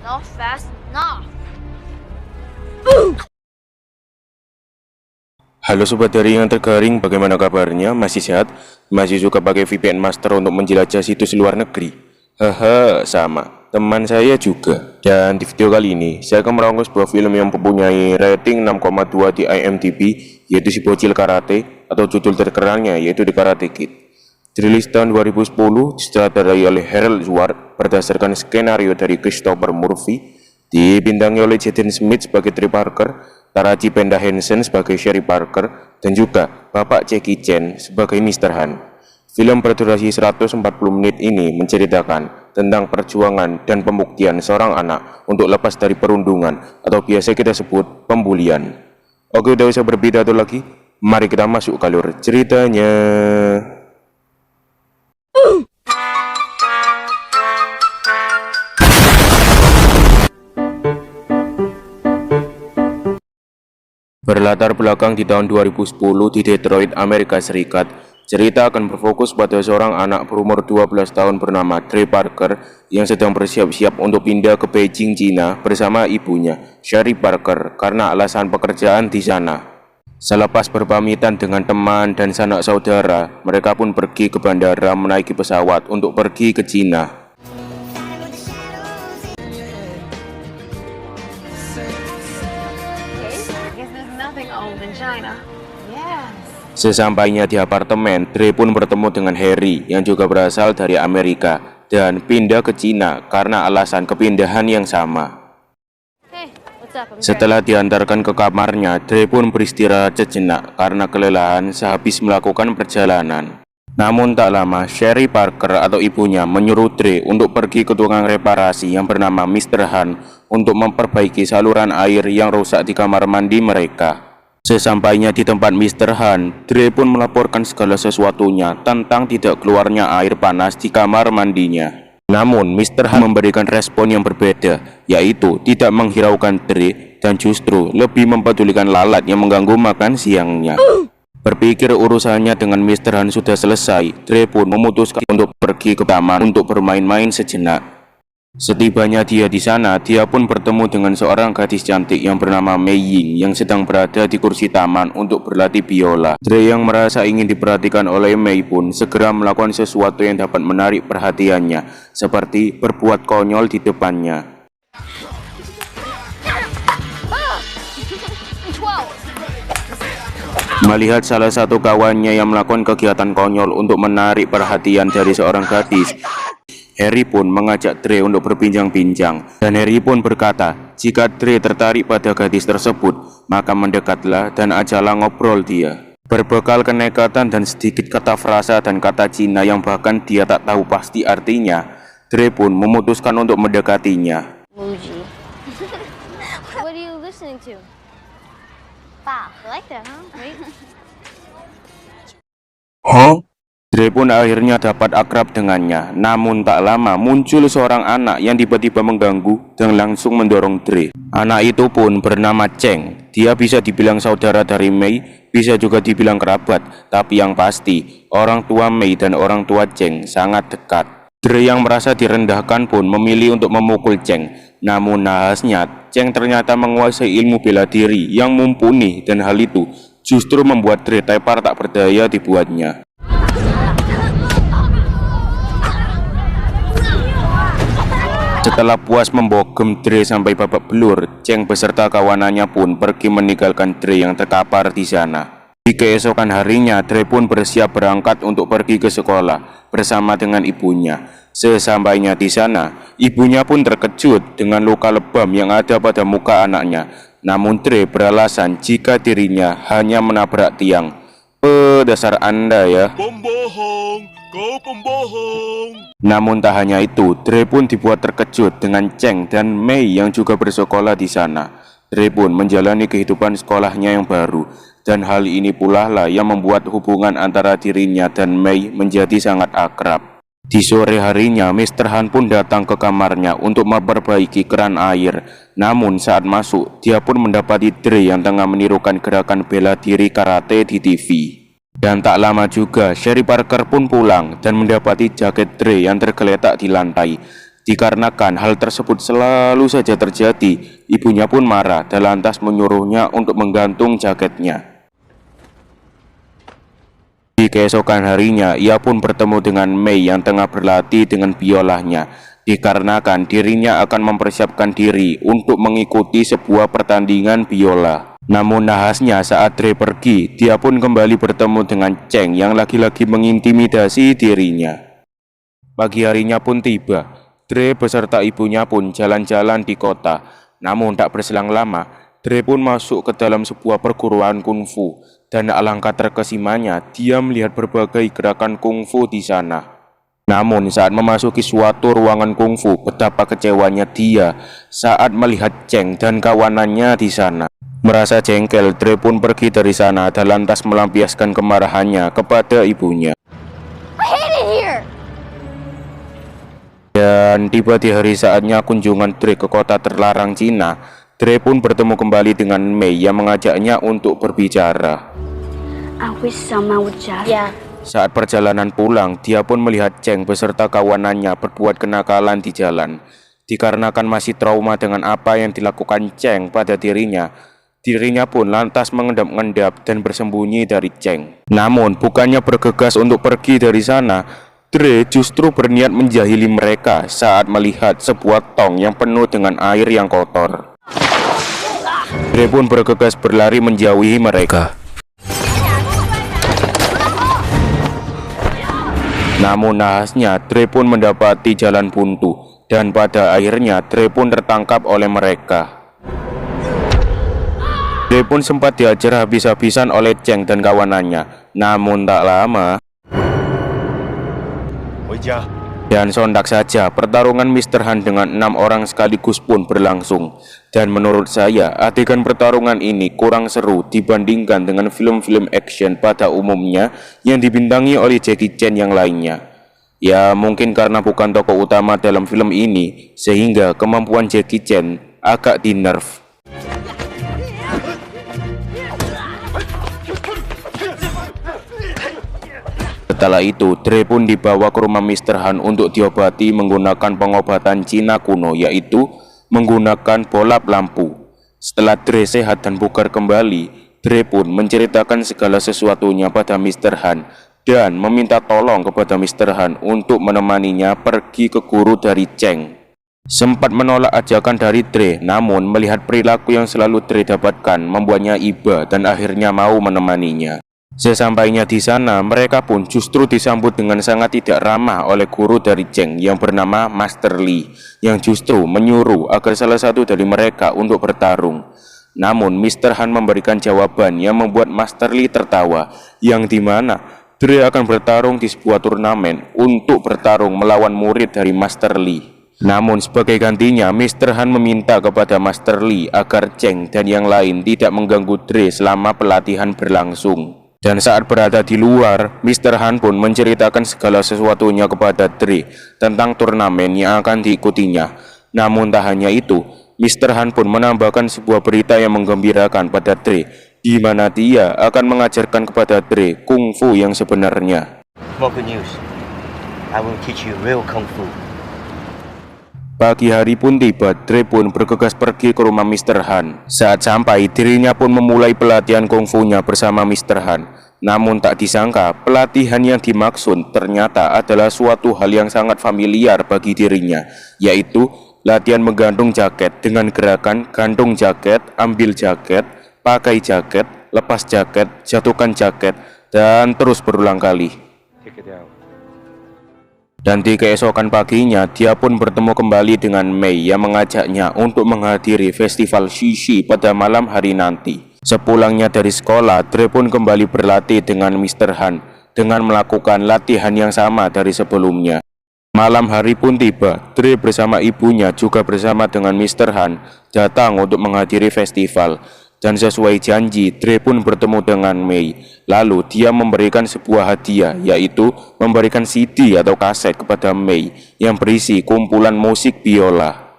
Not fast enough. Halo sobat daring yang tergaring, bagaimana kabarnya? Masih sehat? Masih suka pakai VPN Master untuk menjelajah situs luar negeri? Haha, sama. Teman saya juga. Dan di video kali ini, saya akan merangkum sebuah film yang mempunyai rating 6,2 di IMDb, yaitu Si Bocil Karate, atau judul terkenalnya yaitu The Karate Kid. Dirilis tahun 2010, disutradarai oleh Harold Schwartz berdasarkan skenario dari Christopher Murphy, dibintangi oleh Jaden Smith sebagai Trey Parker, Taraji Penda Henson sebagai Sherry Parker, dan juga Bapak Jackie Chan sebagai Mr. Han. Film berdurasi 140 menit ini menceritakan tentang perjuangan dan pembuktian seorang anak untuk lepas dari perundungan atau biasa kita sebut pembulian. Oke, udah usah berpidato lagi, mari kita masuk ke alur ceritanya. Berlatar belakang di tahun 2010 di Detroit, Amerika Serikat, cerita akan berfokus pada seorang anak berumur 12 tahun bernama Trey Parker yang sedang bersiap-siap untuk pindah ke Beijing, Cina bersama ibunya, Sherry Parker, karena alasan pekerjaan di sana. Selepas berpamitan dengan teman dan sanak saudara, mereka pun pergi ke bandara menaiki pesawat untuk pergi ke Cina. Sesampainya di apartemen, Trey pun bertemu dengan Harry yang juga berasal dari Amerika dan pindah ke Cina karena alasan kepindahan yang sama. Setelah diantarkan ke kamarnya, Trey pun beristirahat sejenak karena kelelahan sehabis melakukan perjalanan. Namun tak lama, Sherry Parker atau ibunya menyuruh Trey untuk pergi ke tukang reparasi yang bernama Mr. Han untuk memperbaiki saluran air yang rusak di kamar mandi mereka. Sesampainya di tempat Mr. Han, Trey pun melaporkan segala sesuatunya tentang tidak keluarnya air panas di kamar mandinya. Namun Mr. Han memberikan respon yang berbeda, yaitu tidak menghiraukan Trey dan justru lebih mempedulikan lalat yang mengganggu makan siangnya. Berpikir urusannya dengan Mr. Han sudah selesai, Trey pun memutuskan untuk pergi ke taman untuk bermain-main sejenak. Setibanya dia di sana, dia pun bertemu dengan seorang gadis cantik yang bernama Mei Ying yang sedang berada di kursi taman untuk berlatih biola. Trey yang merasa ingin diperhatikan oleh Mei pun segera melakukan sesuatu yang dapat menarik perhatiannya, seperti berbuat konyol di depannya. Melihat salah satu kawannya yang melakukan kegiatan konyol untuk menarik perhatian dari seorang gadis, Harry pun mengajak Trey untuk berbincang-bincang, dan Harry pun berkata, jika Trey tertarik pada gadis tersebut, maka mendekatlah dan ajaklah ngobrol dia. Berbekal kenekatan dan sedikit kata frasa dan kata Cina yang bahkan dia tak tahu pasti artinya, Trey pun memutuskan untuk mendekatinya. Muji. What are you listening to? Wow, you like that, huh? Wait. Trey pun akhirnya dapat akrab dengannya. Namun tak lama muncul seorang anak yang tiba-tiba mengganggu dan langsung mendorong Trey. Anak itu pun bernama Cheng. Dia bisa dibilang saudara dari Mei, bisa juga dibilang kerabat. Tapi yang pasti, orang tua Mei dan orang tua Cheng sangat dekat. Trey yang merasa direndahkan pun memilih untuk memukul Cheng. Namun nahasnya, Cheng ternyata menguasai ilmu bela diri yang mumpuni, dan hal itu justru membuat Trey tepar tak berdaya dibuatnya. Setelah puas membogem Trey sampai babak belur, Cheng beserta kawanannya pun pergi meninggalkan Trey yang terkapar di sana. Di keesokan harinya, Trey pun bersiap berangkat untuk pergi ke sekolah bersama dengan ibunya. Sesampainya di sana, ibunya pun terkejut dengan luka lebam yang ada pada muka anaknya. Namun Trey beralasan jika dirinya hanya menabrak tiang. Dasar Anda ya. Pembohong, kau pembohong. Namun tak hanya itu, Trey pun dibuat terkejut dengan Cheng dan Mei yang juga bersekolah di sana. Trey pun menjalani kehidupan sekolahnya yang baru, dan hal ini pula lah yang membuat hubungan antara dirinya dan Mei menjadi sangat akrab. Di sore harinya, Mr. Han pun datang ke kamarnya untuk memperbaiki keran air. Namun saat masuk, dia pun mendapati Trey yang tengah menirukan gerakan bela diri karate di TV. Dan tak lama juga, Sherry Parker pun pulang dan mendapati jaket Trey yang tergeletak di lantai. Dikarenakan hal tersebut selalu saja terjadi, ibunya pun marah dan lantas menyuruhnya untuk menggantung jaketnya. Di keesokan harinya, ia pun bertemu dengan Mei yang tengah berlatih dengan biolanya. Dikarenakan dirinya akan mempersiapkan diri untuk mengikuti sebuah pertandingan biola. Namun nahasnya saat Dre pergi, dia pun kembali bertemu dengan Cheng yang lagi-lagi mengintimidasi dirinya. Pagi harinya pun tiba, Dre beserta ibunya pun jalan-jalan di kota. Namun tak berselang lama, Dre pun masuk ke dalam sebuah perguruan kungfu. Dan alangkah terkesimanya, dia melihat berbagai gerakan kungfu di sana. Namun saat memasuki suatu ruangan kungfu, betapa kecewanya dia saat melihat Cheng dan kawanannya di sana. Merasa jengkel, Dre pun pergi dari sana dan lantas melampiaskan kemarahannya kepada ibunya. I hate it here. Dan tiba di hari saatnya kunjungan Dre ke kota terlarang Cina, Dre pun bertemu kembali dengan Mei yang mengajaknya untuk berbicara. I wish someone would just. Yeah. Saat perjalanan pulang, dia pun melihat Cheng beserta kawanannya berbuat kenakalan di jalan. Dikarenakan masih trauma dengan apa yang dilakukan Cheng pada dirinya pun lantas mengendap-endap dan bersembunyi dari Cheng. Namun, bukannya bergegas untuk pergi dari sana, Dre justru berniat menjahili mereka saat melihat sebuah tong yang penuh dengan air yang kotor. Dre pun bergegas berlari menjauhi mereka. Namun nahasnya, Dre pun mendapati jalan buntu, dan pada akhirnya Dre pun tertangkap oleh mereka. Dre pun sempat diajar habis-habisan oleh Cheng dan kawanannya. Namun tak lama, dan sontak saja pertarungan Mr. Han dengan 6 orang sekaligus pun berlangsung. Dan menurut saya, adegan pertarungan ini kurang seru dibandingkan dengan film-film action pada umumnya yang dibintangi oleh Jackie Chan yang lainnya. Ya mungkin karena bukan tokoh utama dalam film ini, sehingga kemampuan Jackie Chan agak di-nerf. Setelah itu, Dre pun dibawa ke rumah Mr. Han untuk diobati menggunakan pengobatan Cina kuno, yaitu menggunakan bola lampu. Setelah Dre sehat dan bugar kembali, Dre pun menceritakan segala sesuatunya pada Mr. Han dan meminta tolong kepada Mr. Han untuk menemaninya pergi ke guru dari Cheng. Sempat menolak ajakan dari Dre, namun melihat perilaku yang selalu Dre dapatkan membuatnya iba dan akhirnya mau menemaninya. Sesampainya di sana, mereka pun justru disambut dengan sangat tidak ramah oleh guru dari Cheng yang bernama Master Li, yang justru menyuruh agar salah satu dari mereka untuk bertarung. Namun Mr. Han memberikan jawaban yang membuat Master Li tertawa, yang dimana Dre akan bertarung di sebuah turnamen untuk bertarung melawan murid dari Master Li. Namun sebagai gantinya, Mr. Han meminta kepada Master Li agar Cheng dan yang lain tidak mengganggu Dre selama pelatihan berlangsung. Dan saat berada di luar, Mr. Han pun menceritakan segala sesuatunya kepada Dre tentang turnamen yang akan diikutinya. Namun tak hanya itu, Mr. Han pun menambahkan sebuah berita yang menggembirakan pada Dre, di mana dia akan mengajarkan kepada Dre kungfu yang sebenarnya. More good news. I will teach you real kung fu. Pagi hari pun tiba, Dre pun bergegas pergi ke rumah Mr. Han. Saat sampai, dirinya pun memulai pelatihan kungfunya bersama Mr. Han. Namun tak disangka, pelatihan yang dimaksud ternyata adalah suatu hal yang sangat familiar bagi dirinya, yaitu latihan menggantung jaket dengan gerakan gantung jaket, ambil jaket, pakai jaket, lepas jaket, jatuhkan jaket, dan terus berulang kali. Dan di keesokan paginya, dia pun bertemu kembali dengan Mei yang mengajaknya untuk menghadiri festival Shishi pada malam hari nanti. Sepulangnya dari sekolah, Dre pun kembali berlatih dengan Mr. Han dengan melakukan latihan yang sama dari sebelumnya. Malam hari pun tiba, Dre bersama ibunya juga bersama dengan Mr. Han datang untuk menghadiri festival. Dan sesuai janji, Dre pun bertemu dengan Mei. Lalu dia memberikan sebuah hadiah, yaitu memberikan CD atau kaset kepada Mei yang berisi kumpulan musik biola.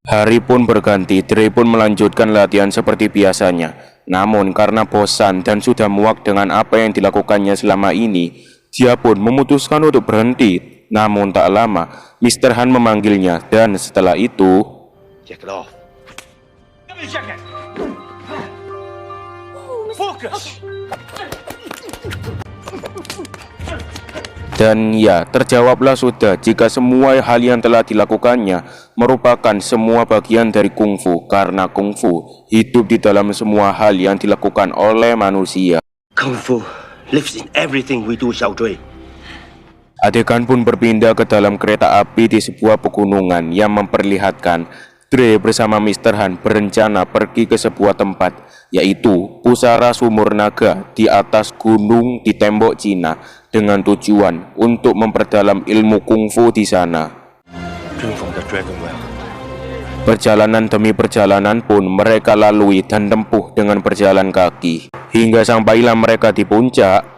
Hari pun berganti, Dre pun melanjutkan latihan seperti biasanya. Namun karena bosan dan sudah muak dengan apa yang dilakukannya selama ini, dia pun memutuskan untuk berhenti. Namun tak lama, Mr. Han memanggilnya dan setelah itu, Check it off. dan ya, terjawablah sudah jika semua hal yang telah dilakukannya merupakan semua bagian dari kungfu, karena kungfu hidup di dalam semua hal yang dilakukan oleh manusia. Kung Fu lives in everything we do, Xiao Zui. Adegan pun berpindah ke dalam kereta api di sebuah pegunungan yang memperlihatkan Dre bersama Mr. Han berencana pergi ke sebuah tempat, yaitu Pusara Sumur Naga di atas gunung di tembok Cina, dengan tujuan untuk memperdalam ilmu kungfu di sana. Drink from the dragon well. Perjalanan demi perjalanan pun mereka lalui dan tempuh dengan berjalan kaki, hingga sampailah mereka di puncak.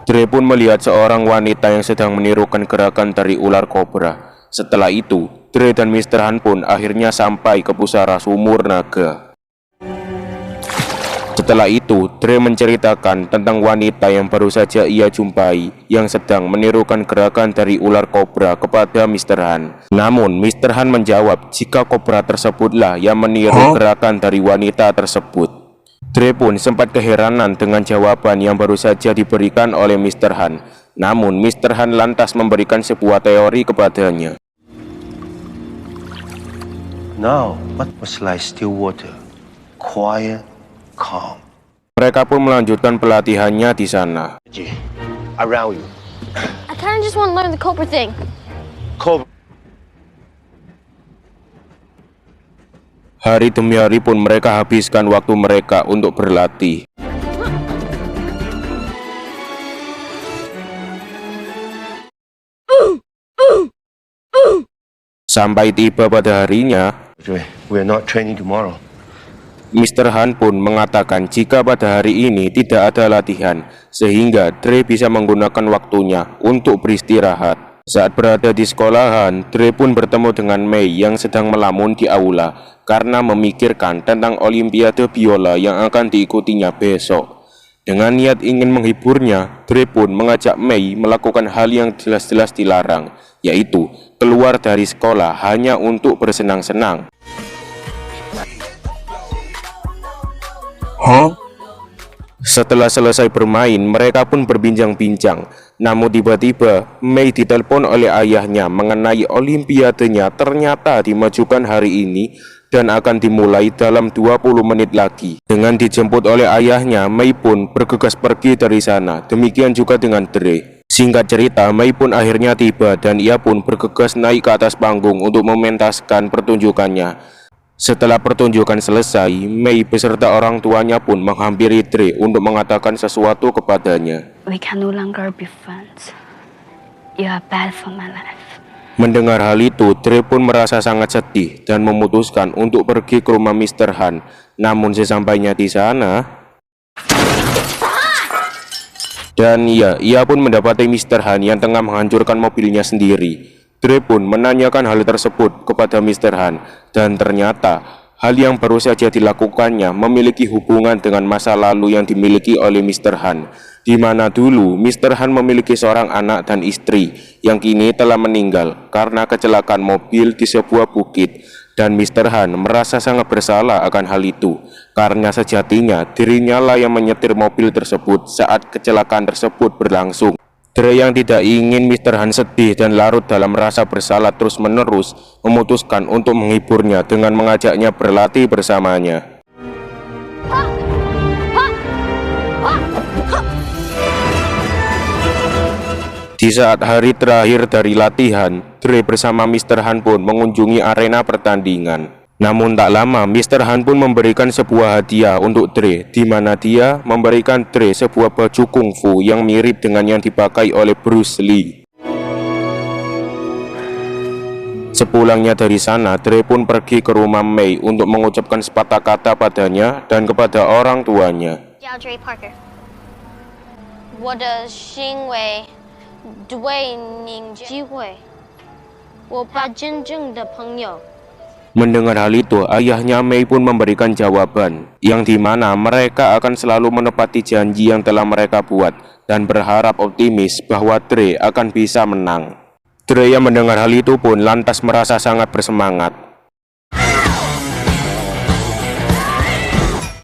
Dre pun melihat seorang wanita yang sedang menirukan gerakan dari ular kobra. Setelah itu, Dre dan Mr. Han pun akhirnya sampai ke Pusara Sumur Naga. Setelah itu, Dre menceritakan tentang wanita yang baru saja ia jumpai yang sedang menirukan gerakan dari ular kobra kepada Mr. Han. Namun, Mr. Han menjawab jika kobra tersebutlah yang meniru gerakan dari wanita tersebut. Dre pun sempat keheranan dengan jawaban yang baru saja diberikan oleh Mr. Han. Namun, Mr. Han lantas memberikan sebuah teori kepadanya. Now, what was like still water? Quiet, calm. Mereka pun melanjutkan pelatihannya di sana. Ji, around you. I kind of just want to learn the cobra thing. Cobra. Hari demi hari pun mereka habiskan waktu mereka untuk berlatih. Sampai tiba pada harinya, We are not training tomorrow. Mr. Han pun mengatakan jika pada hari ini tidak ada latihan, sehingga Dre bisa menggunakan waktunya untuk beristirahat. Saat berada di sekolahan, Dre pun bertemu dengan Mei yang sedang melamun di aula karena memikirkan tentang olimpiade biola yang akan diikutinya besok. Dengan niat ingin menghiburnya, Dre pun mengajak Mei melakukan hal yang jelas-jelas dilarang, yaitu keluar dari sekolah hanya untuk bersenang-senang. Setelah selesai bermain, mereka pun berbincang-bincang. Namun tiba-tiba, Mei ditelepon oleh ayahnya mengenai olimpiadenya ternyata dimajukan hari ini dan akan dimulai dalam 20 menit lagi. Dengan dijemput oleh ayahnya, Mei pun bergegas pergi dari sana. Demikian juga dengan Dre. Singkat cerita, Mei pun akhirnya tiba dan ia pun bergegas naik ke atas panggung untuk mementaskan pertunjukannya. Setelah pertunjukan selesai, Mei beserta orang tuanya pun menghampiri Dre untuk mengatakan sesuatu kepadanya. We can no longer be friends. You are bad for my life. Mendengar hal itu, Dre pun merasa sangat sedih dan memutuskan untuk pergi ke rumah Mr. Han. Namun sesampainya di sana, dan ia pun mendapati Mr. Han yang tengah menghancurkan mobilnya sendiri. Dre pun menanyakan hal tersebut kepada Mr. Han, dan ternyata hal yang baru saja dilakukannya memiliki hubungan dengan masa lalu yang dimiliki oleh Mr. Han, di mana dulu Mr. Han memiliki seorang anak dan istri yang kini telah meninggal karena kecelakaan mobil di sebuah bukit, dan Mr. Han merasa sangat bersalah akan hal itu karena sejatinya dirinya lah yang menyetir mobil tersebut saat kecelakaan tersebut berlangsung. Dre yang tidak ingin Mr. Han sedih dan larut dalam rasa bersalah terus-menerus memutuskan untuk menghiburnya dengan mengajaknya berlatih bersamanya. Di saat hari terakhir dari latihan, Dre bersama Mr. Han pun mengunjungi arena pertandingan. Namun tak lama, Mr. Han pun memberikan sebuah hadiah untuk Dre, di mana dia memberikan Dre sebuah baju kungfu yang mirip dengan yang dipakai oleh Bruce Lee. Sepulangnya dari sana, Dre pun pergi ke rumah Mei untuk mengucapkan sepatah kata padanya dan kepada orang tuanya. 叫 Dre Parker， 我的行为对您机会，我把真正的朋友 Mendengar hal itu, ayahnya Mei pun memberikan jawaban, yang dimana mereka akan selalu menepati janji yang telah mereka buat, dan berharap optimis bahwa Dre akan bisa menang. Dre yang mendengar hal itu pun lantas merasa sangat bersemangat.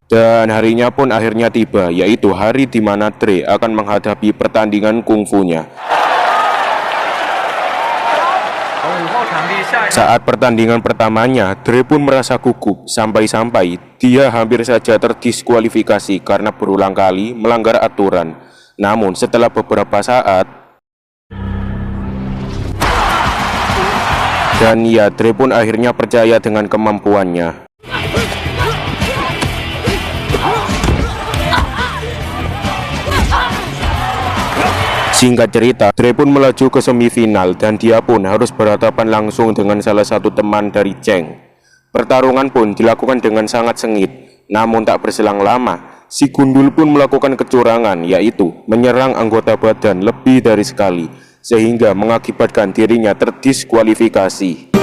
Dan harinya pun akhirnya tiba, yaitu hari di mana Dre akan menghadapi pertandingan kungfunya. Saat pertandingan pertamanya, Dre pun merasa gugup sampai-sampai dia hampir saja terdiskualifikasi karena berulang kali melanggar aturan. Namun setelah beberapa saat, dan ya, Dre pun akhirnya percaya dengan kemampuannya. Singkat cerita, Dre pun melaju ke semifinal dan dia pun harus berhadapan langsung dengan salah satu teman dari Cheng. Pertarungan pun dilakukan dengan sangat sengit, namun tak berselang lama, si gundul pun melakukan kecurangan, yaitu menyerang anggota badan lebih dari sekali, sehingga mengakibatkan dirinya terdiskualifikasi.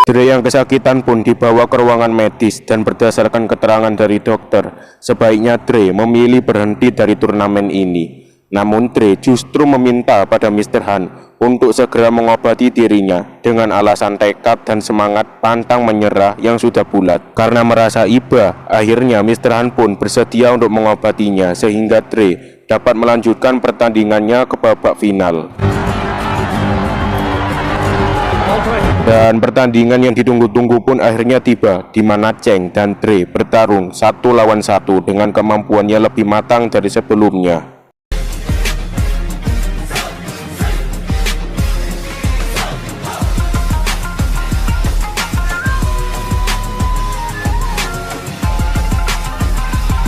Dre yang kesakitan pun dibawa ke ruangan medis dan berdasarkan keterangan dari dokter, sebaiknya Dre memilih berhenti dari turnamen ini. Namun Dre justru meminta pada Mr. Han untuk segera mengobati dirinya dengan alasan tekad dan semangat pantang menyerah yang sudah bulat. Karena merasa iba, akhirnya Mr. Han pun bersedia untuk mengobatinya sehingga Dre dapat melanjutkan pertandingannya ke babak final. Dan pertandingan yang ditunggu-tunggu pun akhirnya tiba, di mana Cheng dan Dre bertarung 1 lawan 1 dengan kemampuannya lebih matang dari sebelumnya.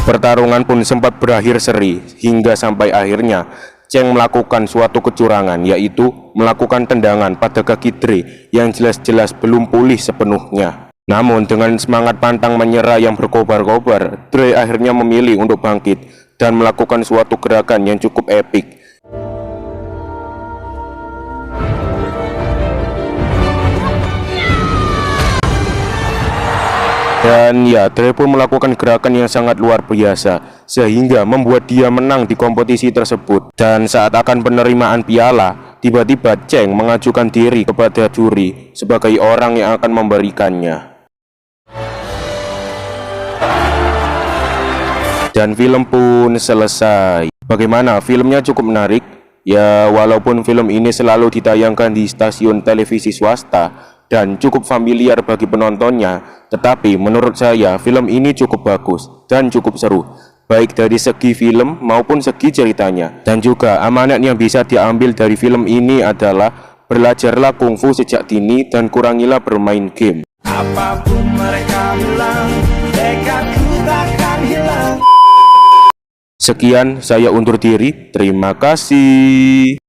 Pertarungan pun sempat berakhir seri, hingga sampai akhirnya Cheng melakukan suatu kecurangan, yaitu melakukan tendangan pada kaki Dre yang jelas-jelas belum pulih sepenuhnya. Namun dengan semangat pantang menyerah yang berkobar-kobar, Dre akhirnya memilih untuk bangkit dan melakukan suatu gerakan yang cukup epik. Dan ya, Dre pun melakukan gerakan yang sangat luar biasa, sehingga membuat dia menang di kompetisi tersebut. Dan saat akan penerimaan piala, tiba-tiba Cheng mengajukan diri kepada juri sebagai orang yang akan memberikannya. Dan film pun selesai. Bagaimana? Filmnya cukup menarik? Ya, walaupun film ini selalu ditayangkan di stasiun televisi swasta dan cukup familiar bagi penontonnya, tetapi menurut saya film ini cukup bagus dan cukup seru, baik dari segi film maupun segi ceritanya. Dan juga amanat yang bisa diambil dari film ini adalah belajarlah kungfu sejak dini dan kurangilah bermain game. Apapun mereka bilang, tekadku takkan hilang. Sekian, saya undur diri. Terima kasih.